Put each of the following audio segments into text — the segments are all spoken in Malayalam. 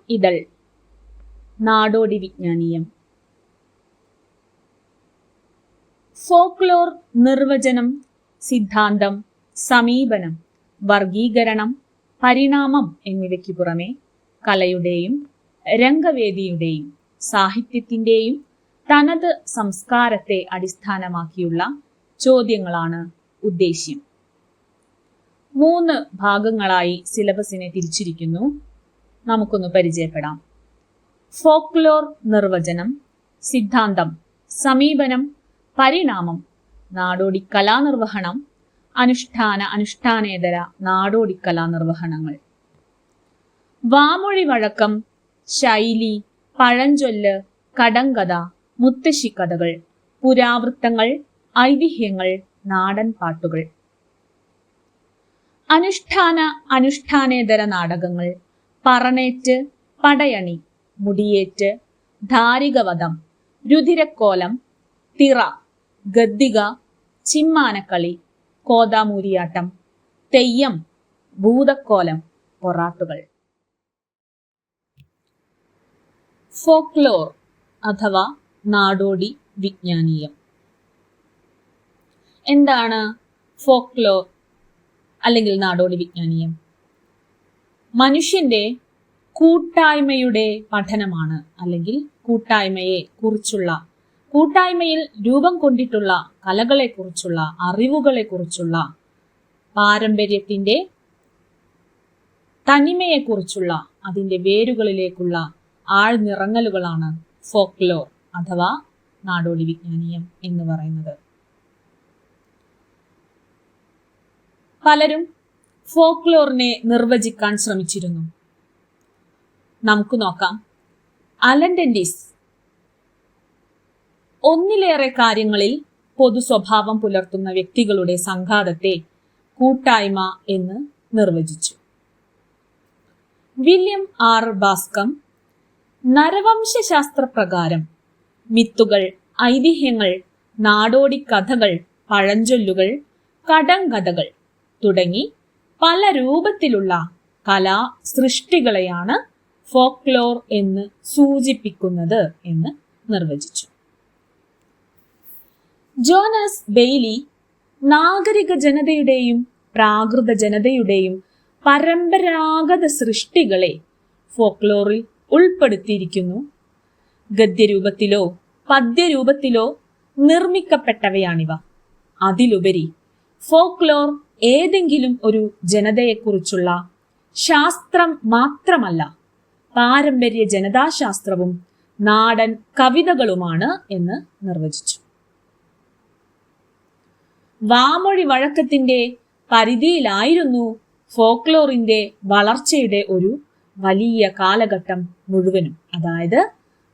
ഇതൾ. നാടോടി വിജ്ഞാനീയം. ഫോക്ലോർ നിർവചനം, സിദ്ധാന്തം, സമീപനം, വർഗീകരണം, പരിണാമം എന്നിവയ്ക്ക് പുറമെ കലയുടെയും രംഗവേദിയുടെയും സാഹിത്യത്തിന്റെയും തനത് സംസ്കാരത്തെ അടിസ്ഥാനമാക്കിയുള്ള ചോദ്യങ്ങളാണ് ഉദ്ദേശ്യം. 3 ഭാഗങ്ങളായി സിലബസിനെ തിരിച്ചിരിക്കുന്നു. നമുക്കൊന്ന് പരിചയപ്പെടാം. ഫോക്ലോർ നിർവചനം, സിദ്ധാന്തം, സമീപനം, പരിണാമം, നാടോടി കലാനിർവഹണം, അനുഷ്ഠാനേതര നാടോടി കലാനിർവഹണങ്ങൾ. വാമൊഴി വഴക്കം, ശൈലി, പഴഞ്ചൊല്ല്, കടങ്കഥ, മുത്തശ്ശിക്കഥകൾ, പുരാവൃത്തങ്ങൾ, ഐതിഹ്യങ്ങൾ, നാടൻ പാട്ടുകൾ. അനുഷ്ഠാനേതര നാടകങ്ങൾ: പറണേറ്റ്, പടയണി, മുടിയേറ്റ്, ധാരികവധം, രുധിരക്കോലം, തിറ, ഗദ്ദിക, ചിമ്മാനക്കളി, കോതാമൂരിയാട്ടം, തെയ്യം, ഭൂതക്കോലം, പൊറാട്ടുകൾ. ഫോക്ലോർ അഥവാ നാടോടി വിജ്ഞാനീയം. എന്താണ് ഫോക്ലോർ അല്ലെങ്കിൽ നാടോടി വിജ്ഞാനീയം? മനുഷ്യന്റെ കൂട്ടായ്മയുടെ പഠനമാണ്, അല്ലെങ്കിൽ കൂട്ടായ്മയിൽ രൂപം കൊണ്ടിട്ടുള്ള കലകളെക്കുറിച്ചുള്ള, അറിവുകളെക്കുറിച്ചുള്ള, പാരമ്പര്യത്തിന്റെ തനിമയെക്കുറിച്ചുള്ള, അതിന്റെ വേരുകളിലേക്കുള്ള ആഴ്ന്നിറങ്ങലുകളാണ് ഫോക്ലോർ അഥവാ നാടോടി വിജ്ഞാനീയം എന്ന് പറയുന്നത്. പലരും ഫോക്ലോറിനെ നിർവചിക്കാൻ ശ്രമിച്ചിരുന്നു. നമുക്ക് നോക്കാം. അലൻ ഡെന്റീസ് ഒന്നിലേറെ കാര്യങ്ങളിൽ പൊതു സ്വഭാവം പുലർത്തുന്ന വ്യക്തികളുടെ സംഘാതത്തെ കൂട്ടായ്മ എന്ന് നിർവചിച്ചു. വില്യം ആർ ബാസ്കം നരവംശാസ്ത്രപ്രകാരം മിത്തുകൾ, ഐതിഹ്യങ്ങൾ, നാടോടി കഥകൾ, പഴഞ്ചൊല്ലുകൾ, കടങ്കഥകൾ തുടങ്ങി പല രൂപത്തിലുള്ള കലാ സൃഷ്ടികളെയാണ് ഫോക്ലോർ എന്ന് സൂചിപ്പിക്കുന്നത് എന്ന് നിർവചിച്ചു. ജോനസ് ബെയ്ലി നാഗരിക ജനതയുടെയും പ്രാകൃത ജനതയുടെയും പരമ്പരാഗത സൃഷ്ടികളെ ഫോക്ലോറിൽ ഉൾപ്പെടുത്തിയിരിക്കുന്നു. ഗദ്യരൂപത്തിലോ പദ്യരൂപത്തിലോ നിർമ്മിക്കപ്പെട്ടവയാണിവ. അതിലുപരി ഫോക്ലോർ ഏതെങ്കിലും ഒരു ജനതയെക്കുറിച്ചുള്ള ശാസ്ത്രം മാത്രമല്ല, പാരമ്പര്യ ജനതാശാസ്ത്രവും നാടൻ കവിതകളുമാണ് എന്ന് നിർവചിച്ചു. വാമൊഴി വഴക്കത്തിന്റെ പരിധിയിലായിരുന്നു ഫോക്ലോറിന്റെ വളർച്ചയുടെ ഒരു വലിയ കാലഘട്ടം മുഴുവനും. അതായത്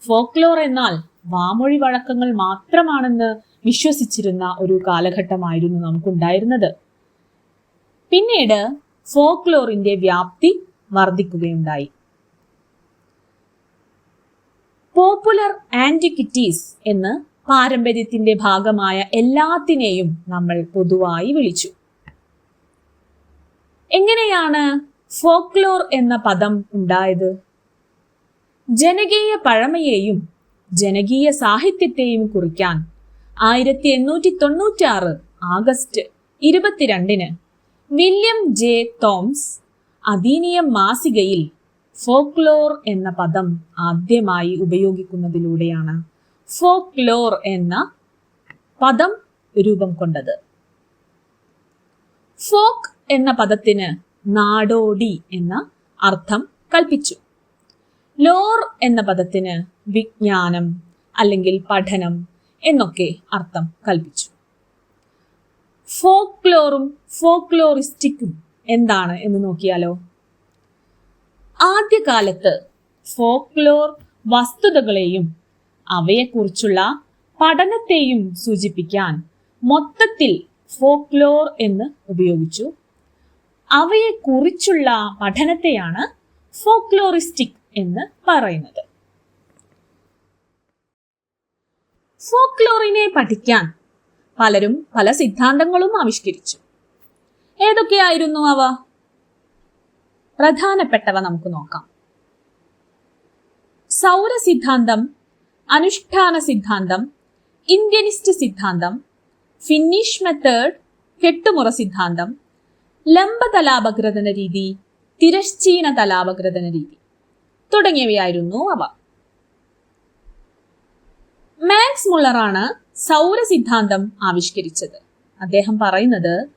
ഫോക്ലോർ എന്നാൽ വാമൊഴി വഴക്കങ്ങൾ മാത്രമാണെന്ന് വിശ്വസിച്ചിരുന്ന ഒരു കാലഘട്ടമായിരുന്നു നമുക്കുണ്ടായിരുന്നത്. പിന്നീട് ഫോക്ലോറിന്റെ വ്യാപ്തി വർദ്ധിക്കുകയുണ്ടായി. പോപ്പുലർ ആന്റിക്വിറ്റീസ് എന്ന് പാരമ്പര്യത്തിന്റെ ഭാഗമായ എല്ലാത്തിനെയും നമ്മൾ പൊതുവായി വിളിച്ചു. എങ്ങനെയാണ് ഫോക്ലോർ എന്ന പദം ഉണ്ടായത്? ജനകീയ പഴമയെയും ജനകീയ സാഹിത്യത്തെയും കുറിക്കാൻ 1896 August 22 William J Thoms Athenaeum മാസികയിൽ ഫോക്ലോർ എന്ന പദം ആദ്യമായി ഉപയോഗിക്കുന്നതിലൂടെയാണ് ഫോക്ലോർ എന്ന പദം രൂപം കൊണ്ടത്. ഫോക്ക് എന്ന പദത്തിന് നാടോടി എന്ന അർത്ഥം കൽപ്പിച്ചു. ലോർ എന്ന പദത്തിന് വിജ്ഞാനം അല്ലെങ്കിൽ പഠനം എന്നൊക്കെ അർത്ഥം കൽപ്പിച്ചു. ഫോക്ലോറും ഫോക്ലോറിസ്റ്റിക്കും എന്താണ് എന്ന് നോക്കിയാലോ. ആദ്യകാലത്ത് ഫോക്ലോർ വസ്തുതകളെയും അവയെക്കുറിച്ചുള്ള പഠനത്തെയും സൂചിപ്പിക്കാൻ മൊത്തത്തിൽ ഫോക്ലോർ എന്ന് ഉപയോഗിച്ചു. അവയെക്കുറിച്ചുള്ള പഠനത്തെയാണ് ഫോക്ലോറിസ്റ്റിക് എന്ന് പറയുന്നത്. ഫോക്ലോറിനെ പഠിക്കാൻ പലരും പല സിദ്ധാന്തങ്ങളും ആവിഷ്കരിച്ചു. ഏതൊക്കെയായിരുന്നു അവ? പ്രധാനപ്പെട്ടവ നമുക്ക് നോക്കാം. സൗര സിദ്ധാന്തം, അനുഷ്ഠാന സിദ്ധാന്തം, ഇന്ത്യനിസ്റ്റ് സിദ്ധാന്തം, ഫിന്നിഷ് മെത്തേഡ്, കെട്ടുമുറ സിദ്ധാന്തം, ലംബ തലാപഗ്രഥന രീതി, തിരശ്ചീന തലാപഗ്രഥന രീതി തുടങ്ങിയവയായിരുന്നു അവ. മാക്സ് മുള്ളറാണ് സൗര സിദ്ധാന്തം ആവിഷ്കരിച്ചത്. അദ്ദേഹം പറയുന്നത്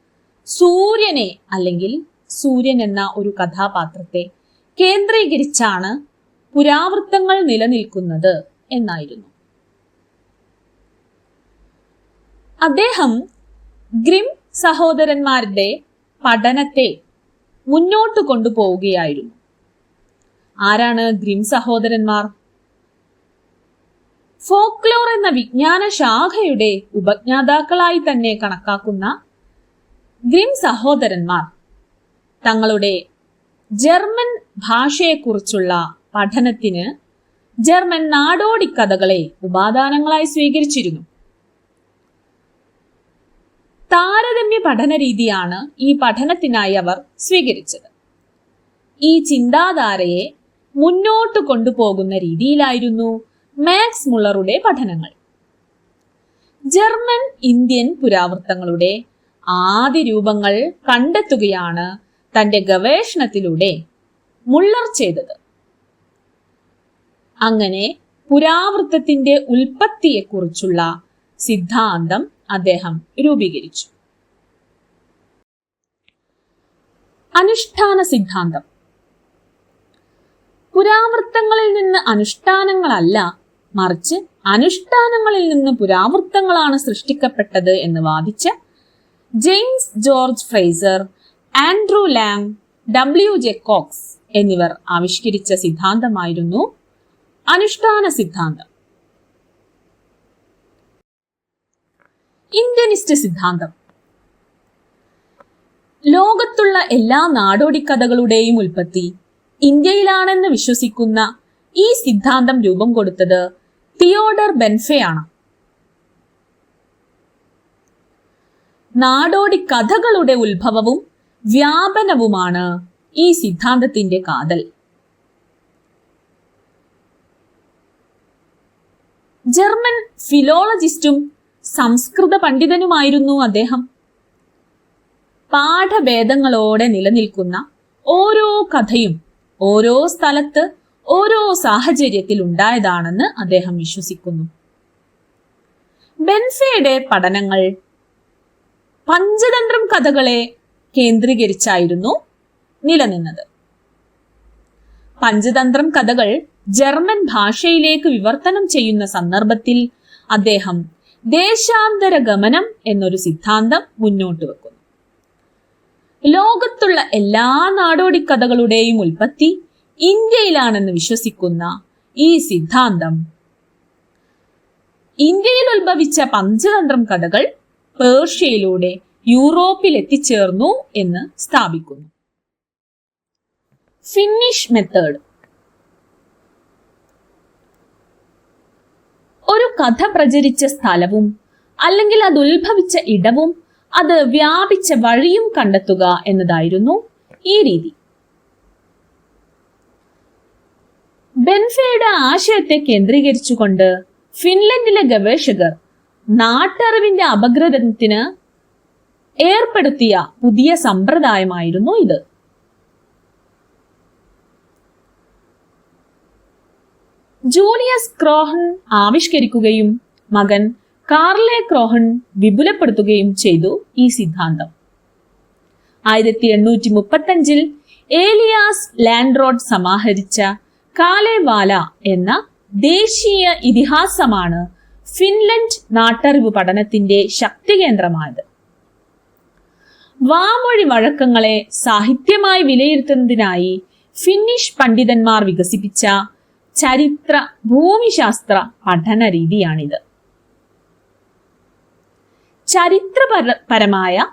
സൂര്യനെ അല്ലെങ്കിൽ സൂര്യൻ എന്ന ഒരു കഥാപാത്രത്തെ കേന്ദ്രീകരിച്ചാണ് പുരാവൃത്തങ്ങൾ നിലനിൽക്കുന്നത് എന്നായിരുന്നു. അദ്ദേഹം ഗ്രിം സഹോദരന്മാരുടെ പഠനത്തെ മുന്നോട്ട് കൊണ്ടുപോവുകയായിരുന്നു. ആരാണ് ഗ്രിം സഹോദരന്മാർ? ഫോക്ലോർ എന്ന വിജ്ഞാന ശാഖയുടെ ഉപജ്ഞാതാക്കളായി തന്നെ കണക്കാക്കുന്ന ഗ്രിം സഹോദരന്മാർ തങ്ങളുടെ ജർമ്മൻ ഭാഷയെക്കുറിച്ചുള്ള പഠനത്തിന് ജർമ്മൻ നാടോടി കഥകളെ ഉപാദാനങ്ങളായി സ്വീകരിച്ചിരുന്നു. താരതമ്യ പഠന രീതിയാണ് ഈ പഠനത്തിനായി അവർ സ്വീകരിച്ചത്. ഈ ചിന്താധാരയെ മുന്നോട്ട് കൊണ്ടുപോകുന്ന രീതിയിലായിരുന്നു മാക്സ് മുള്ളറുടെ പഠനങ്ങൾ. ജർമ്മൻ ഇന്ത്യൻ പുരാവൃത്തങ്ങളുടെ ആദ്യ രൂപങ്ങൾ കണ്ടെത്തുകയാണ് തന്റെ ഗവേഷണത്തിലൂടെ മുള്ളർ ചെയ്തത്. അങ്ങനെ പുരാവൃത്തത്തിന്റെ ഉൽപ്പത്തിയെക്കുറിച്ചുള്ള സിദ്ധാന്തം അദ്ദേഹം രൂപീകരിച്ചു. അനുഷ്ഠാന സിദ്ധാന്തം. പുരാവൃത്തങ്ങളിൽ നിന്ന് അനുഷ്ഠാനങ്ങളല്ല, മറിച്ച് അനുഷ്ഠാനങ്ങളിൽ നിന്ന് പുരാവൃത്തങ്ങളാണ് സൃഷ്ടിക്കപ്പെട്ടത് എന്ന് വാദിച്ച James George Frazer, Andrew Lang, W.J. Cox എന്നിവർ ആവിഷ്കരിച്ച സിദ്ധാന്തമായിരുന്നു അനുഷ്ഠാന സിദ്ധാന്തം. ഇന്ത്യനിസ്റ്റ് സിദ്ധാന്തം. ലോകത്തുള്ള എല്ലാ നാടോടിക്കഥകളുടെയും ഉൽപ്പത്തി ഇന്ത്യയിലാണെന്ന് വിശ്വസിക്കുന്ന ഈ സിദ്ധാന്തം രൂപം കൊടുത്തത് തിയോഡർ ബെൻഫെയാണ്. നാടോടിക്കഥകളുടെ ഉത്ഭവവും വ്യാപനവുമാണ് ഈ സിദ്ധാന്തത്തിന്റെ കാതൽ. ജർമ്മൻ ഫിലോളജിസ്റ്റും സംസ്കൃത പണ്ഡിതനുമായിരുന്നു അദ്ദേഹം. പാഠഭേദങ്ങളോടെ നിലനിൽക്കുന്ന ഓരോ കഥയും ഓരോ സ്ഥലത്ത് ഓരോ സാഹചര്യത്തിൽ ഉണ്ടായതാണെന്ന് അദ്ദേഹം വിശ്വസിക്കുന്നു. ബെൻഫെയുടെ പഠനങ്ങൾ പഞ്ചതന്ത്രം കഥകളെ കേന്ദ്രീകരിച്ചായിരുന്നു നിലനിന്നത്. പഞ്ചതന്ത്രം കഥകൾ ജർമ്മൻ ഭാഷയിലേക്ക് വിവർത്തനം ചെയ്യുന്ന സന്ദർഭത്തിൽ അദ്ദേഹം ദേശാന്തര ഗമനം എന്നൊരു സിദ്ധാന്തം മുന്നോട്ട് വെക്കുന്നു. ലോകത്തുള്ള എല്ലാ നാടോടിക്കഥകളുടെയും ഉൽപ്പത്തി ഇന്ത്യയിലാണെന്ന് വിശ്വസിക്കുന്ന ഈ സിദ്ധാന്തം ഇന്ത്യയിൽ ഉത്ഭവിച്ച പഞ്ചതന്ത്രം കഥകൾ പേർഷ്യയിലൂടെ യൂറോപ്പിൽ എത്തിച്ചേർന്നു എന്ന് സ്ഥാപിക്കുന്നു. Finnish method. ഒരു കഥ പ്രചരിച്ച സ്ഥലവും അല്ലെങ്കിൽ അത് ഉത്ഭവിച്ച ഇടവും അത് വ്യാപിച്ച വഴിയും കണ്ടെത്തുക എന്നതായിരുന്നു ഈ രീതി. ബെൻഫെയുടെ ആശയത്തെ കേന്ദ്രീകരിച്ചുകൊണ്ട് ഫിൻലൻഡിലെ ഗവേഷകർ നാട്ടറിവിന്റെ അപഗ്രഥനത്തിന് ഏർപ്പെടുത്തിയ പുതിയ സമ്പ്രദായമായിരുന്നു ഇത്. ജൂലിയസ് ക്രോഹൺ ആവിഷ്കരിക്കുകയും മകൻ കാർലെ ക്രോഹൺ വിപുലപ്പെടുത്തുകയും ചെയ്തു ഈ സിദ്ധാന്തം. 1835 ഏലിയാസ് ലാൻഡ്രോഡ് സമാഹരിച്ച കാലേവാല എന്ന ദേശീയ ഇതിഹാസമാണ് ഫിൻലൻഡ് നാട്ടറിവ് പഠനത്തിന്റെ ശക്തി കേന്ദ്രമായത്. വാമൊഴി വഴക്കങ്ങളെ സാഹിത്യമായി വിലയിരുത്തുന്നതിനായി ഫിന്നിഷ് പണ്ഡിതന്മാർ വികസിപ്പിച്ച ചരിത്ര ഭൂമിശാസ്ത്ര പഠന രീതിയാണിത്. ചരിത്രപരമായ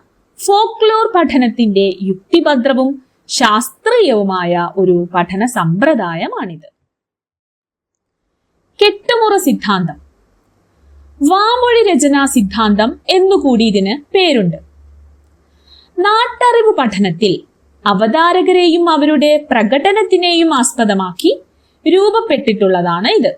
ഫോക്ലോർ പഠനത്തിന്റെ യുക്തിഭദ്രവും ശാസ്ത്രീയവുമായ ഒരു പഠന സമ്പ്രദായമാണിത്. കെട്ടുമുറ സിദ്ധാന്തം. വാമൊഴി രചനാ സിദ്ധാന്തം എന്നുകൂടി ഇതിന് പേരുണ്ട്. നാട്ടറിവ് പഠനത്തിൽ അവതാരകരെയും അവരുടെ പ്രകടനത്തിനെയും ആസ്പദമാക്കി രൂപപ്പെട്ടിട്ടുള്ളതാണ് ഇത്.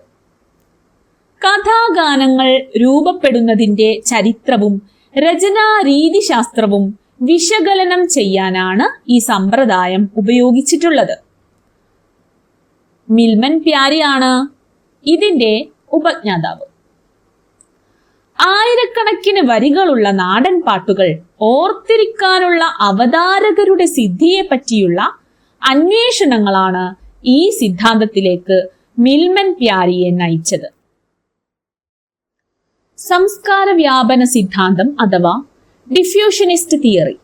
കഥാഗാനങ്ങൾ രൂപപ്പെടുന്നതിന്റെ ചരിത്രവും രചനാ രീതിശാസ്ത്രവും വിശകലനം ചെയ്യാനാണ് ഈ സമ്പ്രദായം ഉപയോഗിച്ചിട്ടുള്ളത്. മിൽമൻ പ്യാരിയാണ് ഇതിന്റെ ഉപജ്ഞാതാവ്. ആയിരക്കണക്കിന് വരികളുള്ള നാടൻ പാട്ടുകൾ ഓർത്തിരിക്കാനുള്ള അവതാരകരുടെ സിദ്ധിയെ പറ്റിയുള്ള അന്വേഷണങ്ങളാണ് ഈ സിദ്ധാന്തത്തിലേക്ക് മിൽമൻ പ്യാരിയെ നയിച്ചത്. സംസ്കാര വ്യാപന സിദ്ധാന്തം അഥവാ ഡിഫ്യൂഷനിസ്റ്റ് തിയറി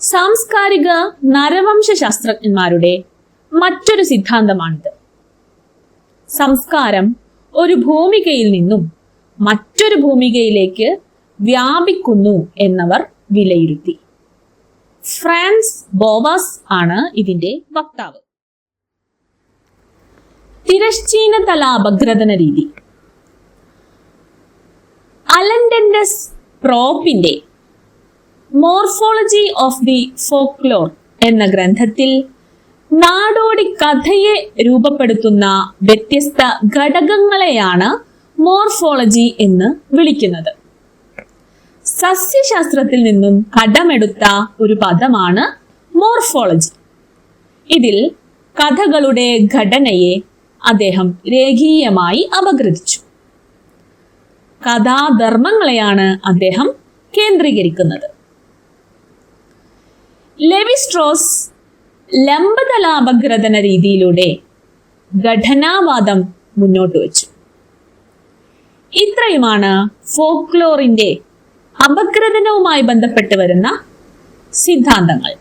സാംസ്കാരിക നരവംശ ശാസ്ത്രജ്ഞന്മാരുടെ മറ്റൊരു സിദ്ധാന്തമാണിത്. സംസ്കാരം ഒരു ഭൂമികയിൽ നിന്നും മറ്റൊരു ഭൂമികയിലേക്ക് വ്യാപിക്കുന്നു എന്നവർ വിലയിരുത്തി. ഫ്രാൻസ് ബോവാസ് ആണ് ഇതിന്റെ വക്താവ്. തിരശ്ചീന തല അപഗ്രഥന രീതി. അലൻഡൻഡസ് പ്രോപ്പിന്റെ മോർഫോളജി ഓഫ് ദി ഫോക്ലോർ എന്ന ഗ്രന്ഥത്തിൽ നാടോടി കഥയെ രൂപപ്പെടുത്തുന്ന വ്യത്യസ്ത ഘടകങ്ങളെയാണ് മോർഫോളജി എന്ന് വിളിക്കുന്നത്. സസ്യശാസ്ത്രത്തിൽ നിന്നും കടമെടുത്ത ഒരു പദമാണ് മോർഫോളജി. ഇതിൽ കഥകളുടെ ഘടനയെ അദ്ദേഹം രേഖീയമായി അപഗ്രഥിച്ചു. കഥാധർമ്മങ്ങളെയാണ് അദ്ദേഹം കേന്ദ്രീകരിക്കുന്നത്. ലെവിസ്ട്രോസ് ലംബതലാപഗ്രഥന രീതിയിലൂടെ ഘടനാവാദം മുന്നോട്ട് വച്ചു. ഇത്രയുമാണ് ഫോക്ലോറിന്റെ അപഗ്രഥനവുമായി ബന്ധപ്പെട്ട് വരുന്ന സിദ്ധാന്തങ്ങൾ.